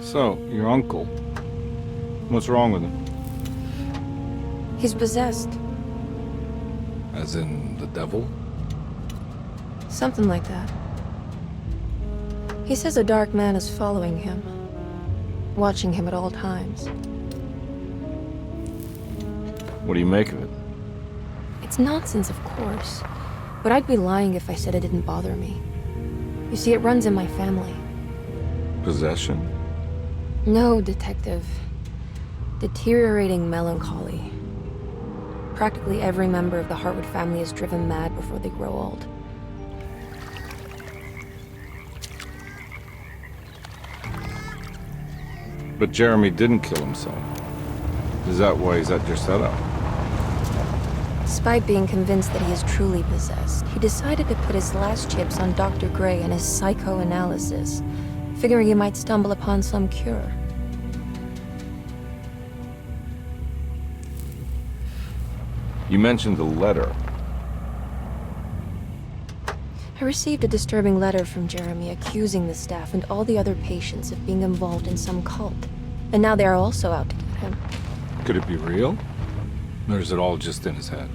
So, your uncle. What's wrong with him? He's possessed. As in the devil? Something like that. He says a dark man is following him, watching him at all times. What do you make of it? It's nonsense, of course, but I'd be lying if I said it didn't bother me. You see, it runs in my family. Possession? No, Detective. Deteriorating melancholy. Practically every member of the Hartwood family is driven mad before they grow old. But Jeremy didn't kill himself. Is that why he's at your setup? Despite being convinced that he is truly possessed, he decided to put his last chips on Dr. Gray and his psychoanalysis, figuring he might stumble upon some cure. You mentioned the letter. I received a disturbing letter from Jeremy accusing the staff and all the other patients of being involved in some cult. And now they are also out to get him. Could it be real? Or is it all just in his head?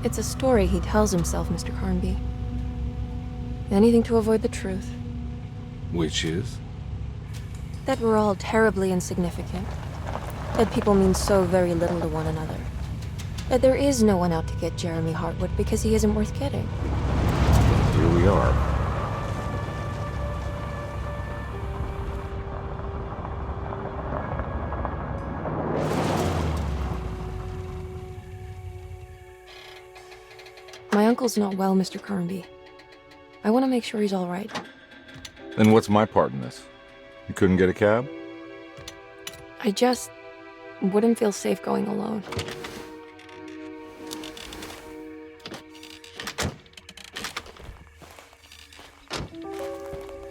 It's a story he tells himself, Mr. Carnby. Anything to avoid the truth. Which is? That we're all terribly insignificant. That people mean so very little to one another. That there is no one out to get Jeremy Hartwood because he isn't worth getting. Here we are. My uncle's not well, Mr. Carnby. I want to make sure he's all right. Then what's my part in this? You couldn't get a cab? I just wouldn't feel safe going alone.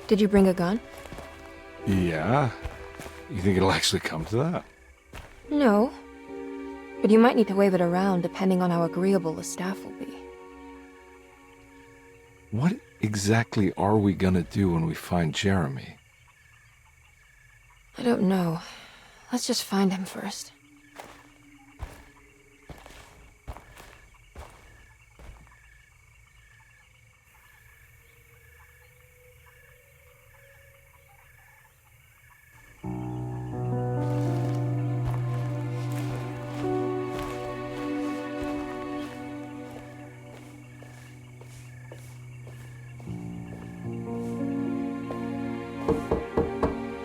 Did you bring a gun? Yeah. You think it'll actually come to that? No. But you might need to wave it around depending on how agreeable the staff will be. What exactly are we gonna do when we find Jeremy? I don't know. Let's just find him first.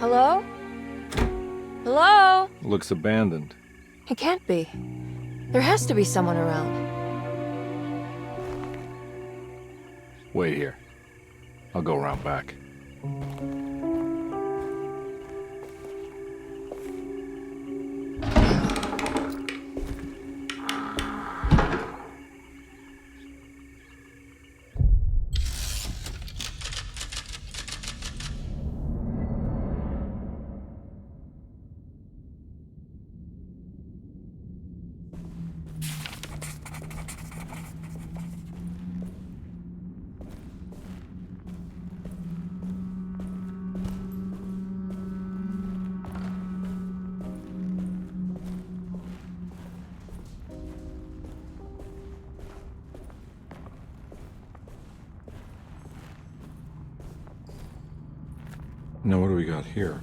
Hello? Hello? Looks abandoned. It can't be. There has to be someone around. Wait here. I'll go around back. Now what do we got here?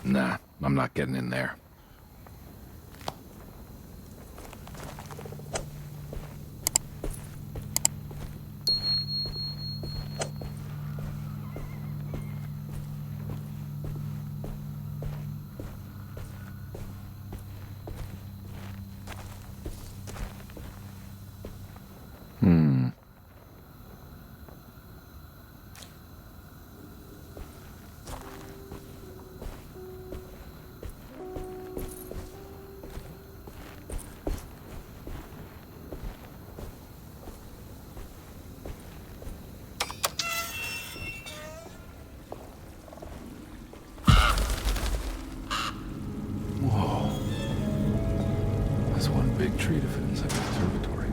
Nah, I'm not getting in there. That's one big tree to fit inside the observatory.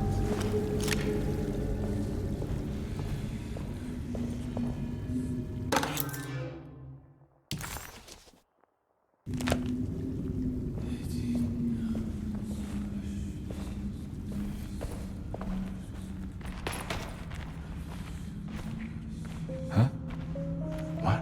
Huh? What?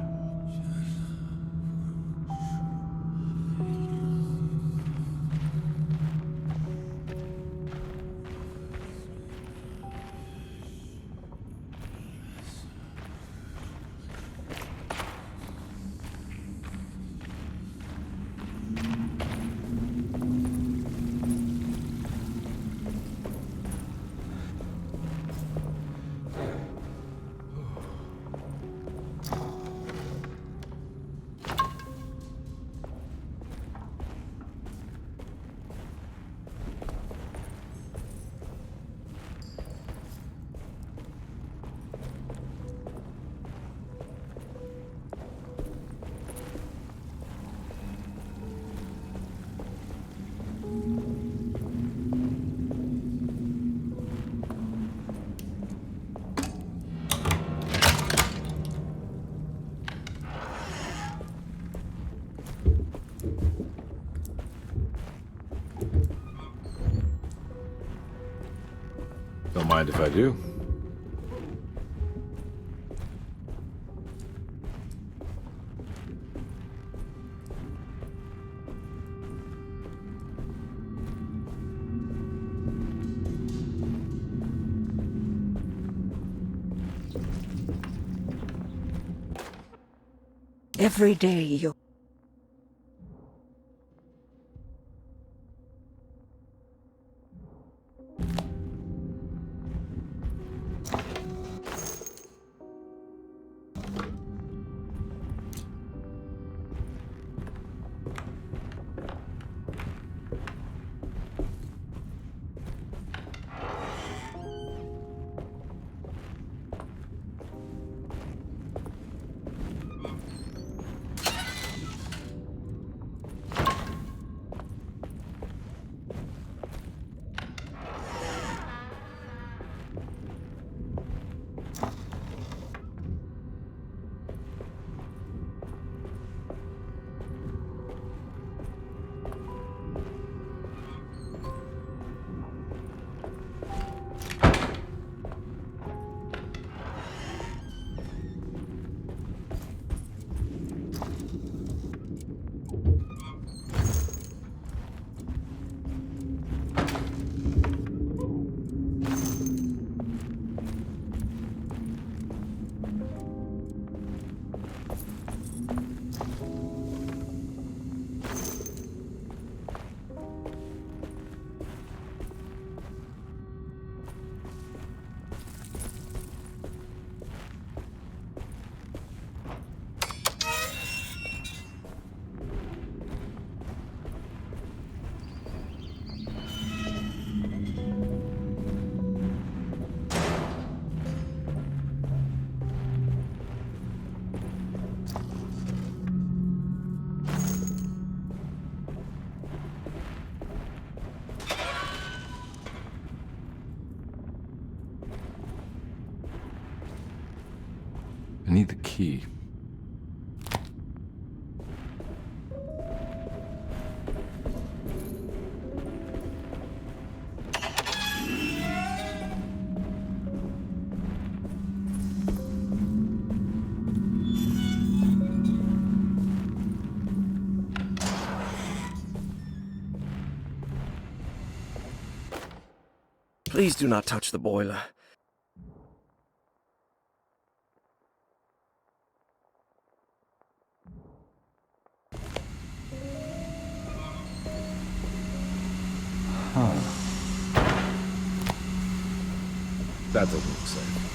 Don't mind if I do. Every day you... I need the key. Please do not touch the boiler. That doesn't look safe.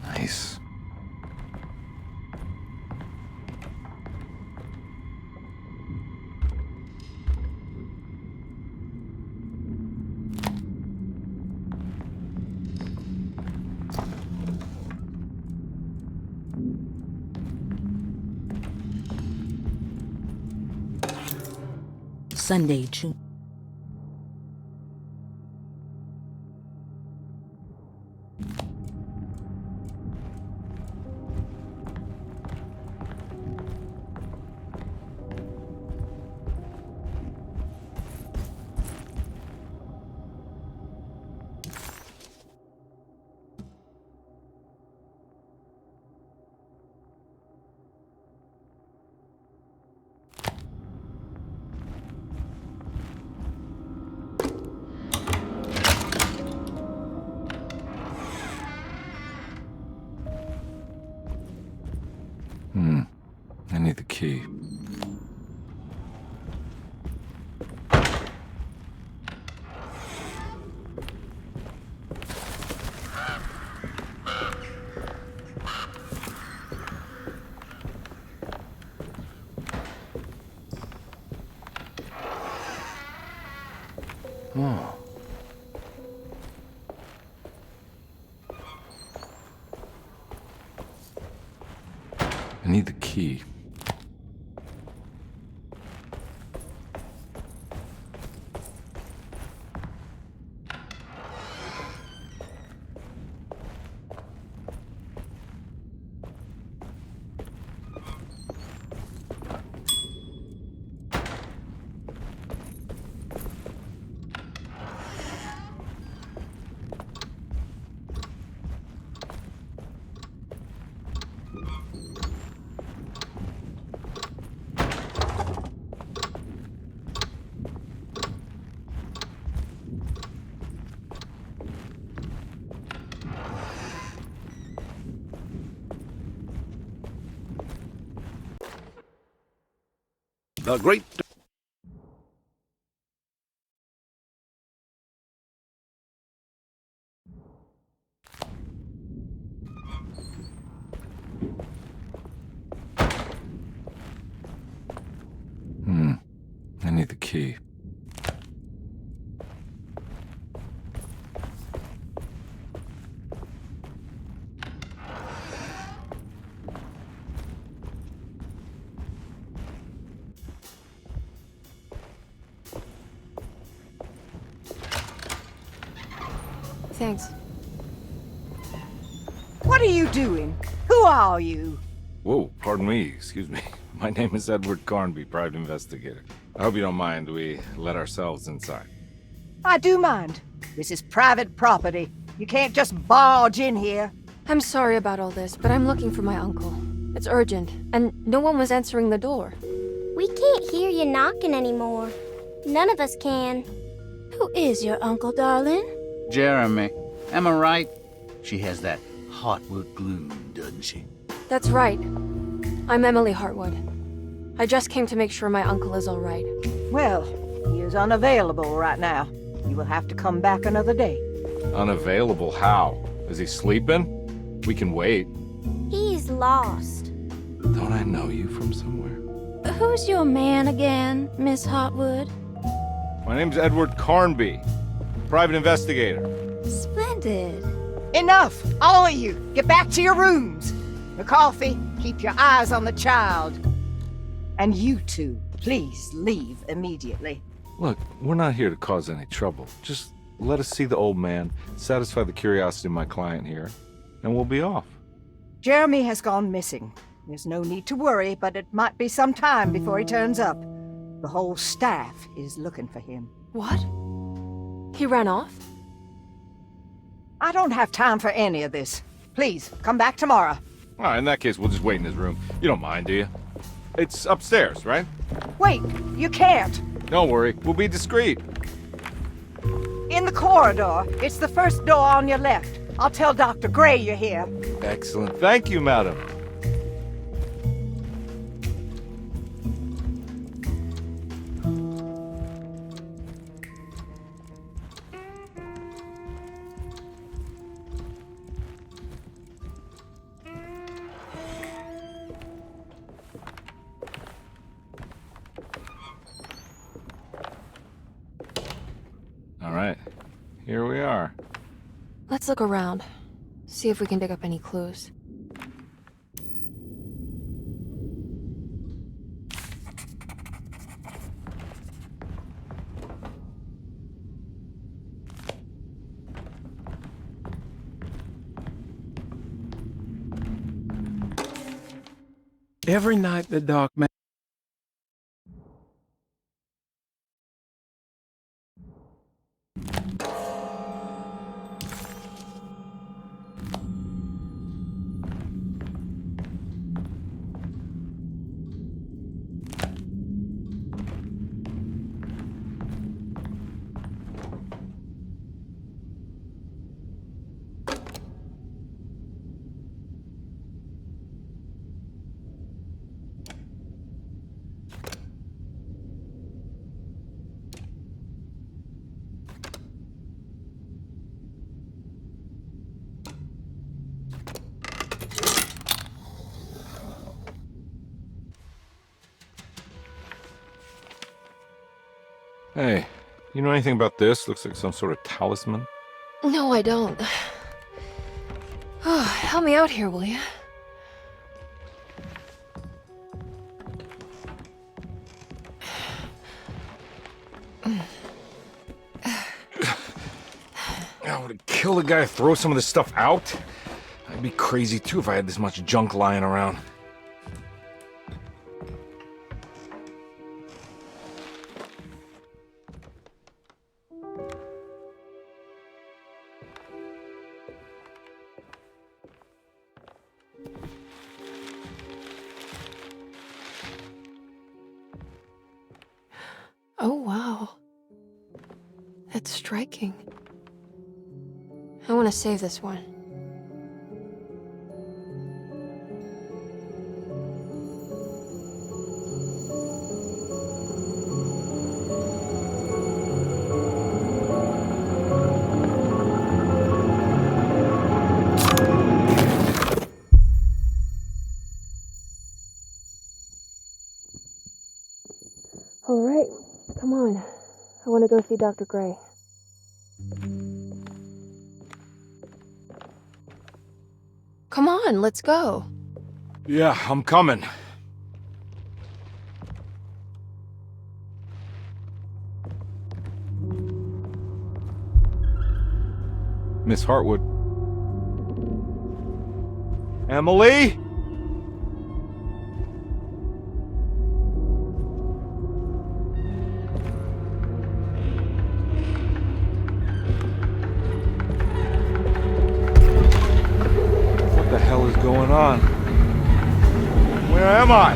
Nice. Sunday, June. I need the key. Oh. I need the key. The great... I need the key. Thanks. What are you doing? Who are you? Whoa, pardon me, excuse me. My name is Edward Carnby, private investigator. I hope you don't mind we let ourselves inside. I do mind. This is private property. You can't just barge in here. I'm sorry about all this, but I'm looking for my uncle. It's urgent, and no one was answering the door. We can't hear you knocking anymore. None of us can. Who is your uncle, darling? Jeremy. Am I right? She has that Heartwood gloom, doesn't she? That's right. I'm Emily Hartwood. I just came to make sure my uncle is all right. Well, he is unavailable right now. You will have to come back another day. Unavailable how? Is he sleeping? We can wait. He's lost. Don't I know you from somewhere? Who's your man again, Miss Hotwood? My name's Edward Carnby, private investigator. Splendid. Enough! All of you, get back to your rooms. McCarthy, keep your eyes on the child. And you two, please leave immediately. Look, we're not here to cause any trouble. Just let us see the old man, satisfy the curiosity of my client here, and we'll be off. Jeremy has gone missing. There's no need to worry, but it might be some time before he turns up. The whole staff is looking for him. What? He ran off? I don't have time for any of this. Please, come back tomorrow. All right, in that case, we'll just wait in his room. You don't mind, do you? It's upstairs, right? Wait, you can't. Don't worry, we'll be discreet. In the corridor. It's the first door on your left. I'll tell Dr. Gray you're here. Excellent. Thank you, madam. All right, here we are. Let's look around. See if we can dig up any clues. Every night the dark man. Hey, you know anything about this? Looks like some sort of talisman. No, I don't. Oh, help me out here, will you? I would kill the guy to throw some of this stuff out. I'd be crazy too if I had this much junk lying around. Oh, wow. That's striking. I want to save this one. All right, come on. I want to go see Dr. Gray. Come on, let's go. Yeah, I'm coming. Miss Hartwood. Emily? What the hell is going on? Where am I?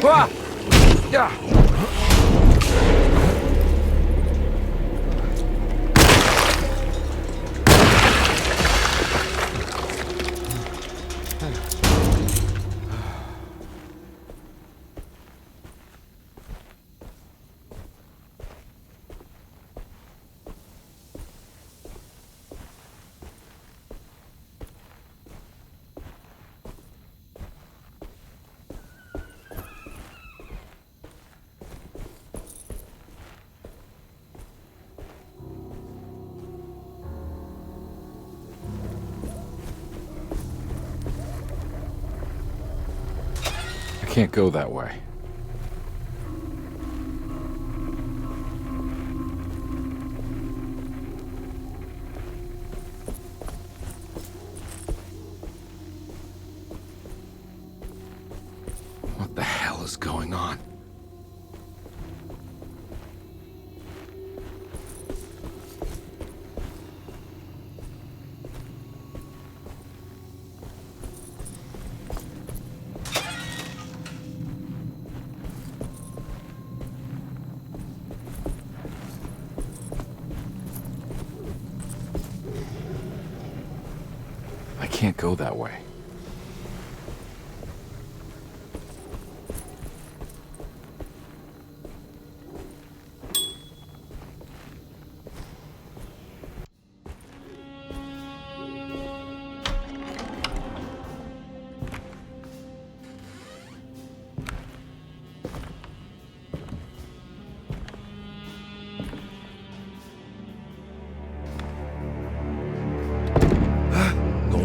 Ah! Yeah. I can't go that way. What the hell is going on? I can't go that way.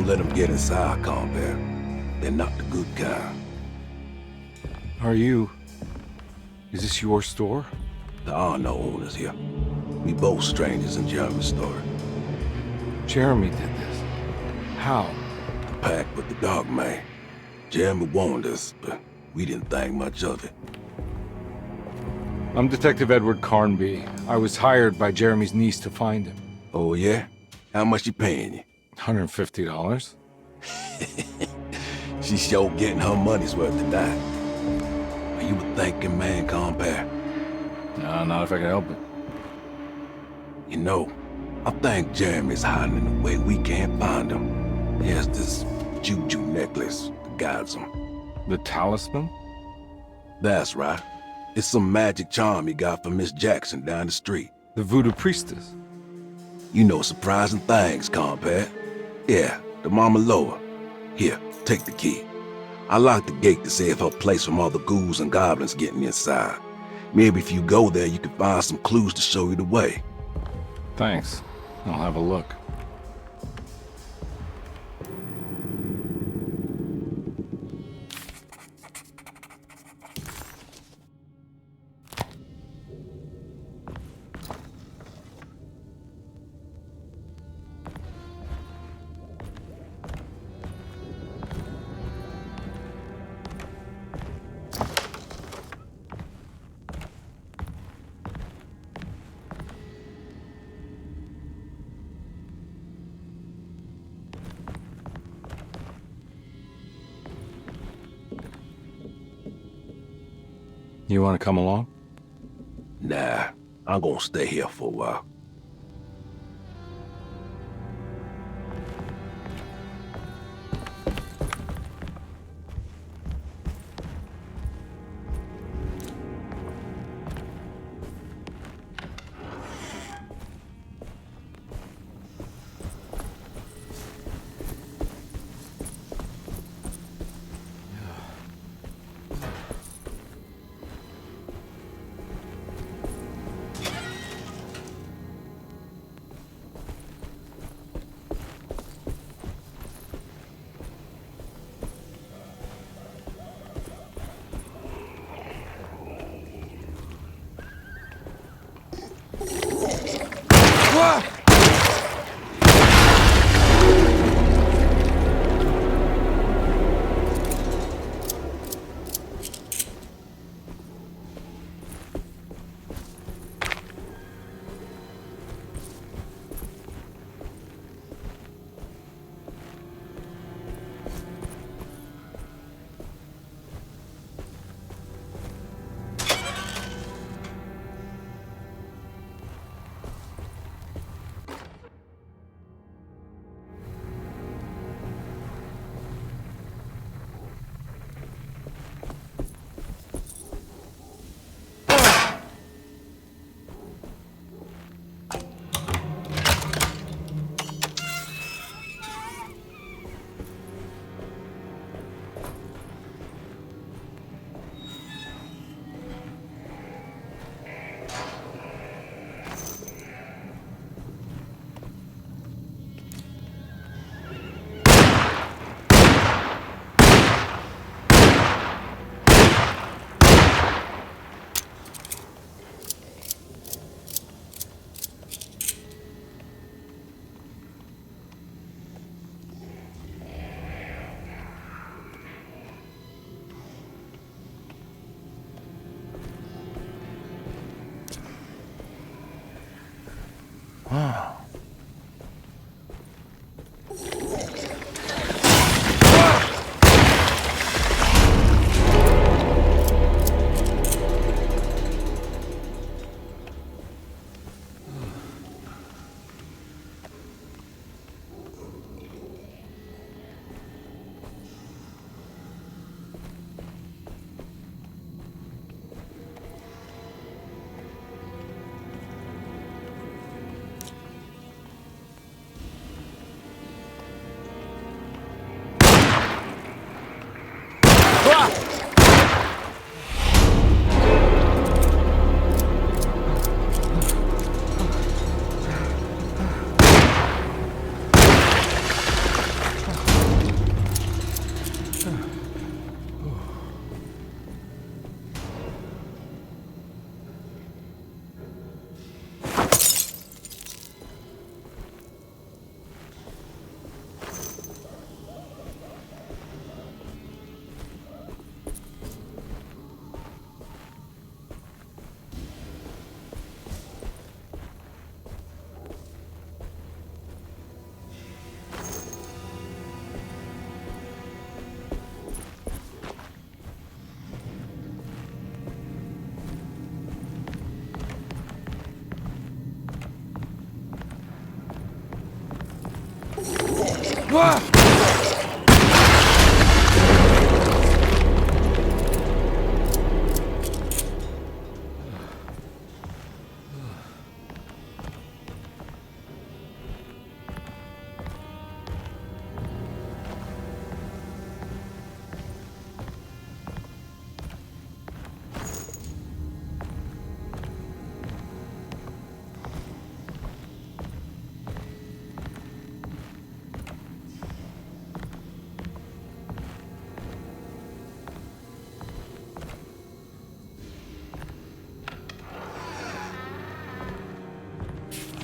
Let them get inside, compare. They're not the good kind. Are you... Is this your store? There are no owners here. We both strangers in Jeremy's story. Jeremy did this. How? The pact with the dog man. Jeremy warned us, but we didn't think much of it. I'm Detective Edward Carnby. I was hired by Jeremy's niece to find him. Oh, yeah? How much she paying you? $150? She's sure getting her money's worth tonight. Are you a thinking man, compare? No, not if I can help it. You know, I think Jeremy's hiding in a way we can't find him. He has this juju necklace that guides him. The talisman? That's right. It's some magic charm he got from Miss Jackson down the street. The voodoo priestess? You know surprising things, compare. Yeah, the Mama Loa. Here, take the key. I locked the gate to save her place from all the ghouls and goblins getting inside. Maybe if you go there, you can find some clues to show you the way. Thanks. I'll have a look. You want to come along? Nah, I'm gonna stay here for a while.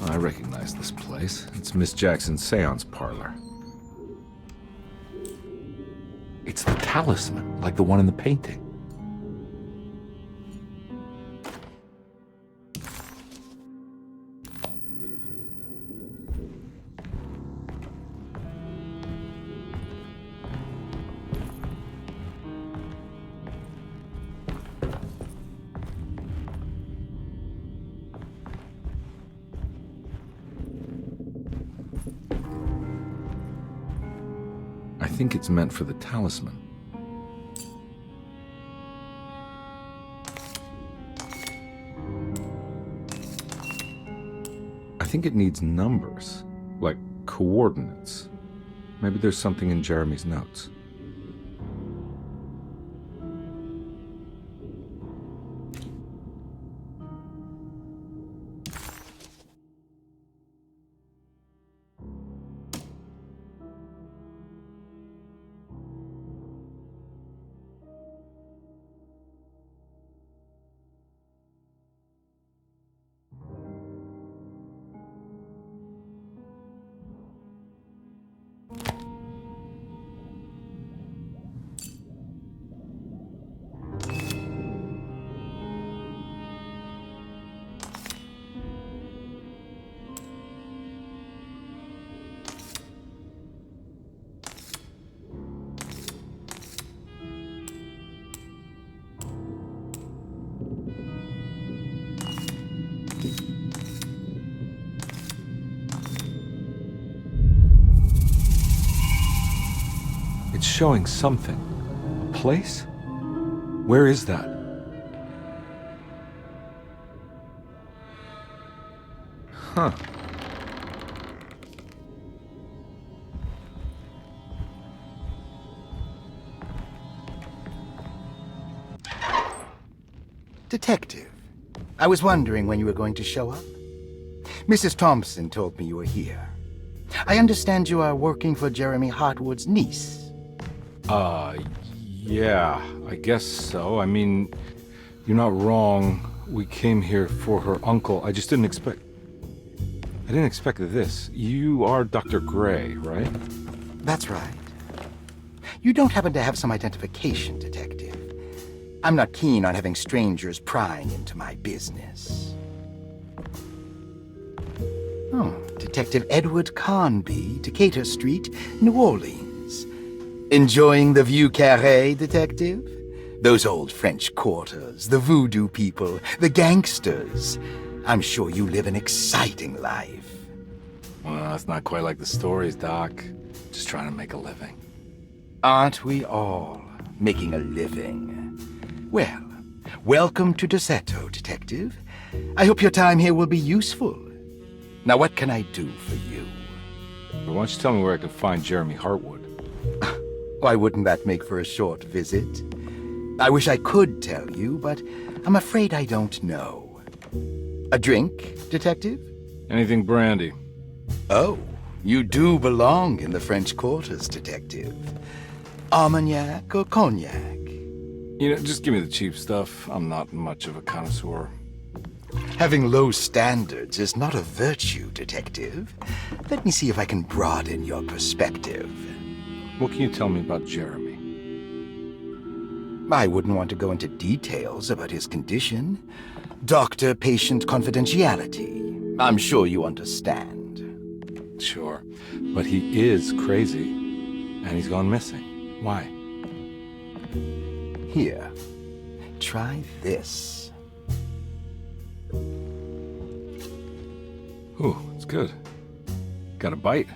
I recognize this place. It's Miss Jackson's seance parlor. It's the talisman, like the one in the painting. I think it's meant for the talisman. I think it needs numbers, like coordinates. Maybe there's something in Jeremy's notes. It's showing something. A place? Where is that? Huh. Detective, I was wondering when you were going to show up. Mrs. Thompson told me you were here. I understand you are working for Jeremy Hartwood's niece. Yeah, I guess so. I mean, you're not wrong. We came here for her uncle. I just didn't expect... I didn't expect this. You are Dr. Gray, right? That's right. You don't happen to have some identification, Detective. I'm not keen on having strangers prying into my business. Oh, Detective Edward Carnby, Decatur Street, New Orleans. Enjoying the Vieux Carré, Detective? Those old French quarters, the voodoo people, the gangsters. I'm sure you live an exciting life. Well, it's not quite like the stories, Doc. Just trying to make a living. Aren't we all making a living? Well, welcome to Deseto, Detective. I hope your time here will be useful. Now, what can I do for you? But why don't you tell me where I can find Jeremy Hartwood? Why wouldn't that make for a short visit? I wish I could tell you, but I'm afraid I don't know. A drink, Detective? Anything brandy. Oh, you do belong in the French quarters, Detective. Armagnac or cognac? You know, just give me the cheap stuff. I'm not much of a connoisseur. Having low standards is not a virtue, Detective. Let me see if I can broaden your perspective. What can you tell me about Jeremy? I wouldn't want to go into details about his condition. Doctor-patient confidentiality. I'm sure you understand. Sure, but he is crazy, and he's gone missing. Why? Here, try this. Ooh, it's good. Got a bite?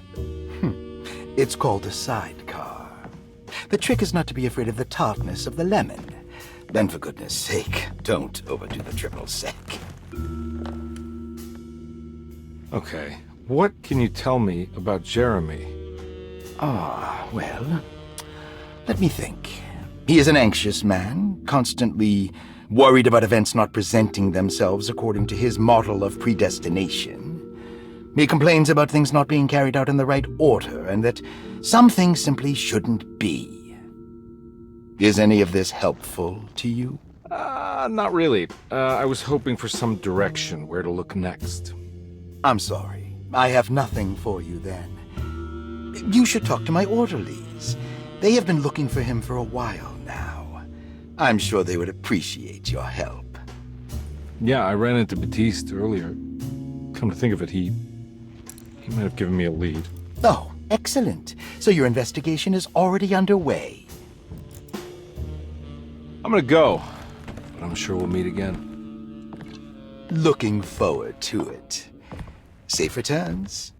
It's called a sidecar. The trick is not to be afraid of the tartness of the lemon. Then, for goodness sake, don't overdo the triple sec. Okay, what can you tell me about Jeremy? Well, let me think. He is an anxious man, constantly worried about events not presenting themselves according to his model of predestination. He complains about things not being carried out in the right order, and that some things simply shouldn't be. Is any of this helpful to you? Not really. I was hoping for some direction where to look next. I'm sorry. I have nothing for you then. You should talk to my orderlies. They have been looking for him for a while now. I'm sure they would appreciate your help. Yeah, I ran into Batiste earlier. Come to think of it, he might have given me a lead. Oh, excellent. So your investigation is already underway. I'm gonna go, but I'm sure we'll meet again. Looking forward to it. Safe returns.